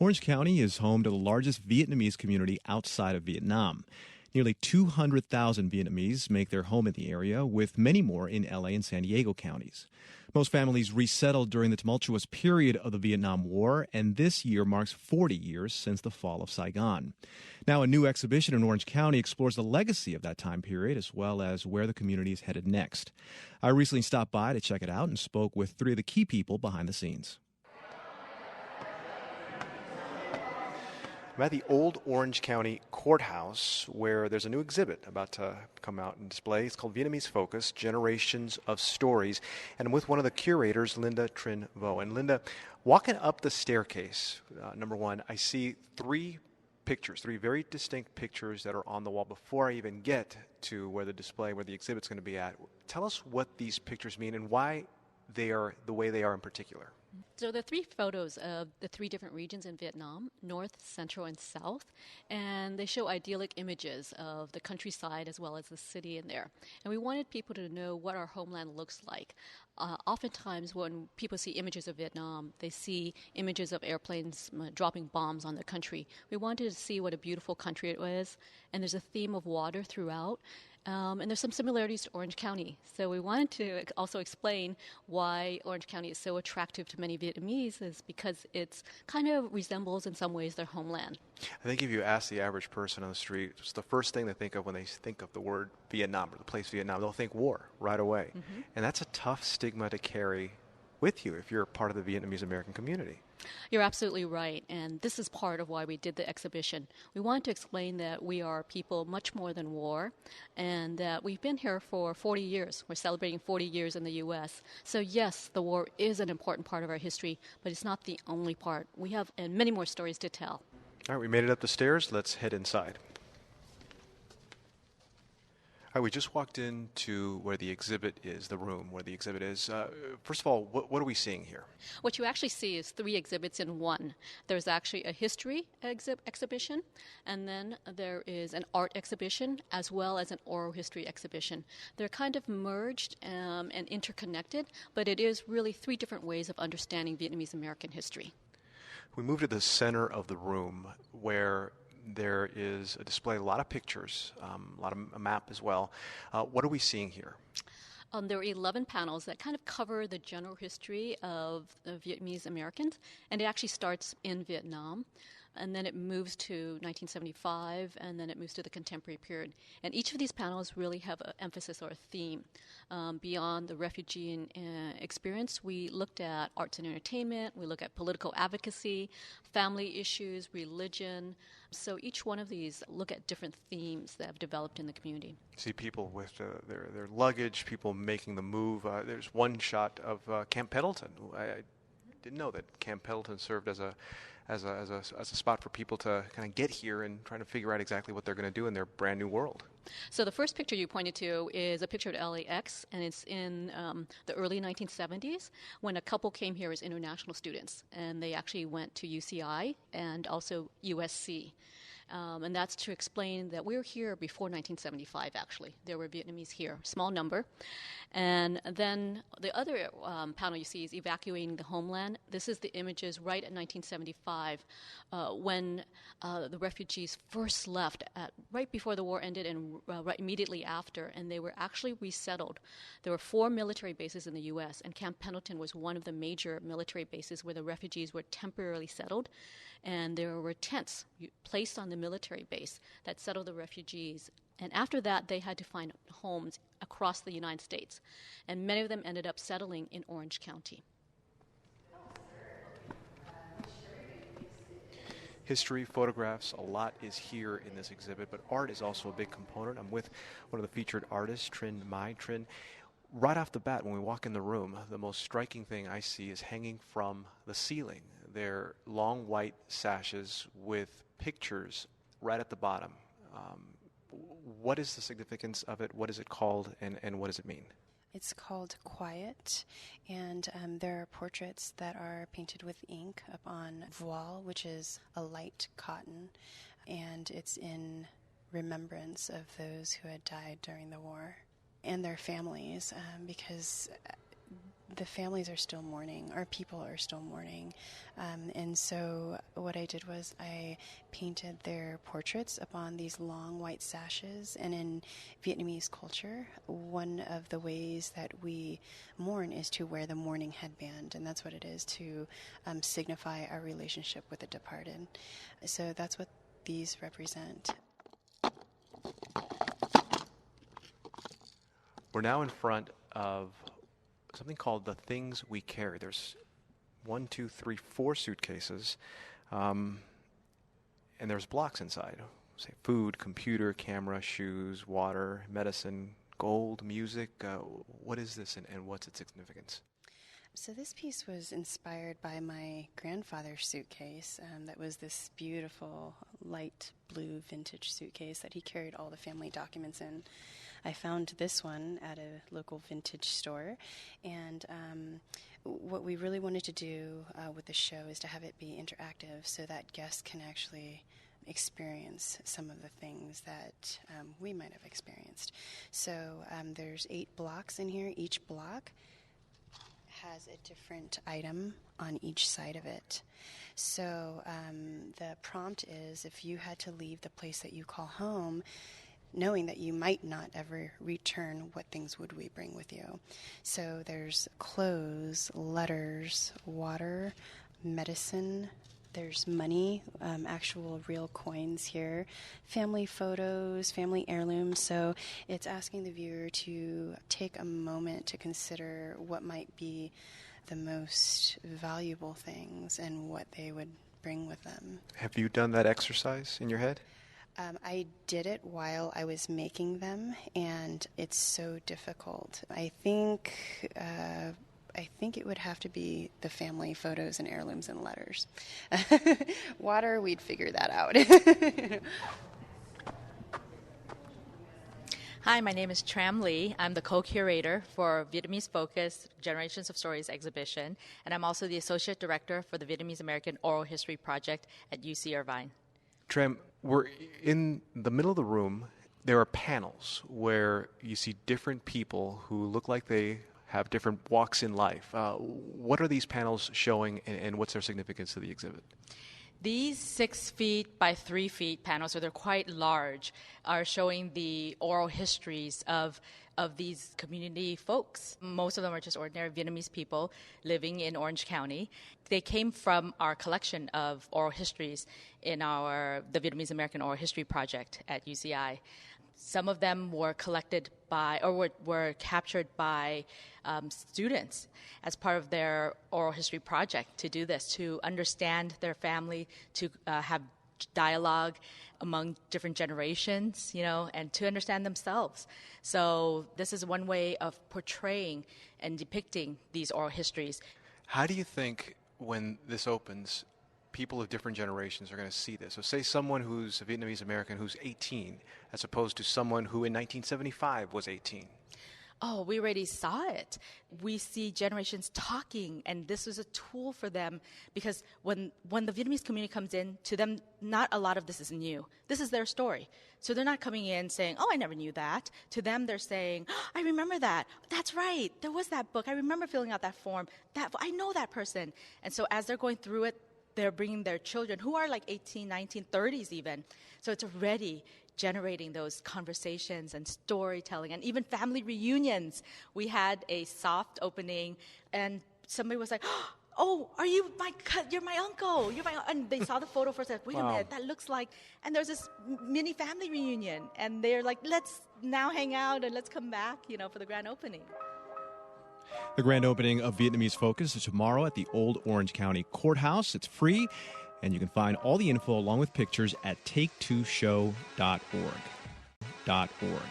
Orange County is home to the largest Vietnamese community outside of Vietnam. Nearly 200,000 Vietnamese make their home in the area, with many more in LA and San Diego counties. Most families resettled during the tumultuous period of the Vietnam War, and this year marks 40 years since the fall of Saigon. Now, a new exhibition in Orange County explores the legacy of that time period, as well as where the community is headed next. I recently stopped by to check it out and spoke with three of the key people behind the scenes. I'm at the old Orange County Courthouse, where there's a new exhibit about to come out and display. It's called Vietnamese Focus, Generations of Stories. And I'm with one of the curators, Trinh Mai. And Linda, walking up the staircase, number one, I see three very distinct pictures that are on the wall before I even get to where the exhibit's going to be at. Tell us what these pictures mean and why they are the way they are in particular. So there are three photos of the three different regions in Vietnam, North, Central, and South, and they show idyllic images of the countryside as well as the city in there. And we wanted people to know what our homeland looks like. Oftentimes when people see images of Vietnam, they see images of airplanes dropping bombs on the country. We wanted to see what a beautiful country it was, and there's a theme of water throughout. And there's some similarities to Orange County. So we wanted to also explain why Orange County is so attractive to many Vietnamese is because it kind of resembles in some ways their homeland. I think if you ask the average person on the street, it's the first thing they think of when they think of the word Vietnam or the place Vietnam, they'll think war right away. Mm-hmm. And that's a tough stigma to carry with you if you're part of the Vietnamese American community. You're absolutely right, and this is part of why we did the exhibition. We wanted to explain that we are people much more than war, and that we've been here for 40 years. We're celebrating 40 years in the U.S. So yes, the war is an important part of our history, but it's not the only part. We have many more stories to tell. All right, we made it up the stairs. Let's head inside. All right, we just walked into where the exhibit is, the room where the exhibit is. First of all, what are we seeing here? What you actually see is three exhibits in one. There's actually a history exhibition, and then there is an art exhibition, as well as an oral history exhibition. They're kind of merged and interconnected, but it is really three different ways of understanding Vietnamese American history. We moved to the center of the room where there is a display, a lot of pictures, a map as well. What are we seeing here? There are 11 panels that kind of cover the general history of the Vietnamese Americans, and it actually starts in Vietnam, and then it moves to 1975, and then it moves to the contemporary period. And each of these panels really have an emphasis or a theme. Beyond the refugee experience, we looked at arts and entertainment, we look at political advocacy, family issues, religion. So each one of these look at different themes that have developed in the community. See people with their luggage, people making the move. There's one shot of Camp Pendleton. I didn't know that Camp Pendleton served as a spot for people to kind of get here and trying to figure out exactly what they're going to do in their brand new world. So the first picture you pointed to is a picture of LAX, and it's in the early 1970s when a couple came here as international students, and they actually went to UCI and also USC. And that's to explain that we were here before 1975, actually. There were Vietnamese here, small number. And then the other panel you see is evacuating the homeland. This is the images right at 1975 when the refugees first left right before the war ended and right immediately after, and they were actually resettled. There were 4 military bases in the U.S., and Camp Pendleton was one of the major military bases where the refugees were temporarily settled. And there were tents placed on the military base that settled the refugees. And after that, they had to find homes across the United States. And many of them ended up settling in Orange County. History, photographs, a lot is here in this exhibit, but art is also a big component. I'm with one of the featured artists, Trinh Mai. Trinh, right off the bat, when we walk in the room, the most striking thing I see is hanging from the ceiling. They're long white sashes with pictures right at the bottom. What is the significance of it? What is it called, and what does it mean? It's called Quiet, and there are portraits that are painted with ink up on voile, which is a light cotton, and it's in remembrance of those who had died during the war and their families, because the families are still mourning, our people are still mourning. And so what I did was I painted their portraits upon these long white sashes. And in Vietnamese culture, one of the ways that we mourn is to wear the mourning headband. And that's what it is, to signify our relationship with the departed. So that's what these represent. We're now in front of something called the Things We Carry. There's 4 suitcases, and there's blocks inside. Say food, computer, camera, shoes, water, medicine, gold, music. What is this, and what's its significance? So this piece was inspired by my grandfather's suitcase. That was this beautiful light blue vintage suitcase that he carried all the family documents in. I found this one at a local vintage store, and what we really wanted to do with the show is to have it be interactive so that guests can actually experience some of the things that we might have experienced. So there's 8 blocks in here. Each block has a different item on each side of it. So the prompt is, if you had to leave the place that you call home, knowing that you might not ever return, what things would we bring with you? So there's clothes, letters, water, medicine, there's money, actual real coins here, family photos, family heirlooms. So it's asking the viewer to take a moment to consider what might be the most valuable things and what they would bring with them. Have you done that exercise in your head? I did it while I was making them, and it's so difficult. I think it would have to be the family photos and heirlooms and letters. Water, we'd figure that out. Hi, my name is Tram Lee. I'm the co-curator for Vietnamese Focus Generations of Stories exhibition, and I'm also the associate director for the Vietnamese American Oral History Project at UC Irvine. Tram, we're in the middle of the room. There are panels where you see different people who look like they have different walks in life. What are these panels showing, and what's their significance to the exhibit? These 6 feet by 3 feet panels, so they're quite large, are showing the oral histories of these community folks. Most of them are just ordinary Vietnamese people living in Orange County. They came from our collection of oral histories in the Vietnamese American Oral History Project at UCI. Some of them were collected by, or were captured by students as part of their oral history project to do this, to understand their family, to have dialogue among different generations, and to understand themselves. So this is one way of portraying and depicting these oral histories. How do you think, when this opens, people of different generations are going to see this? So say someone who's a Vietnamese American who's 18, as opposed to someone who in 1975 was 18. Oh, we already saw it. We see generations talking, and this was a tool for them, because when the Vietnamese community comes in, to them, not a lot of this is new. This is their story. So they're not coming in saying, oh, I never knew that. To them, they're saying, oh, I remember that. That's right. There was that book. I remember filling out that form. I know that person. And so as they're going through it, they're bringing their children, who are like 18, 19, 30s even. So it's already generating those conversations and storytelling and even family reunions. We had a soft opening, and somebody was like, oh, you're my uncle. And they saw the photo first and said, wait a minute, that looks like, and there's this mini family reunion. And they're like, let's now hang out and let's come back, for the grand opening. The grand opening of Vietnamese Focus is tomorrow at the Old Orange County Courthouse. It's free, and you can find all the info along with pictures at take2show.org. .org.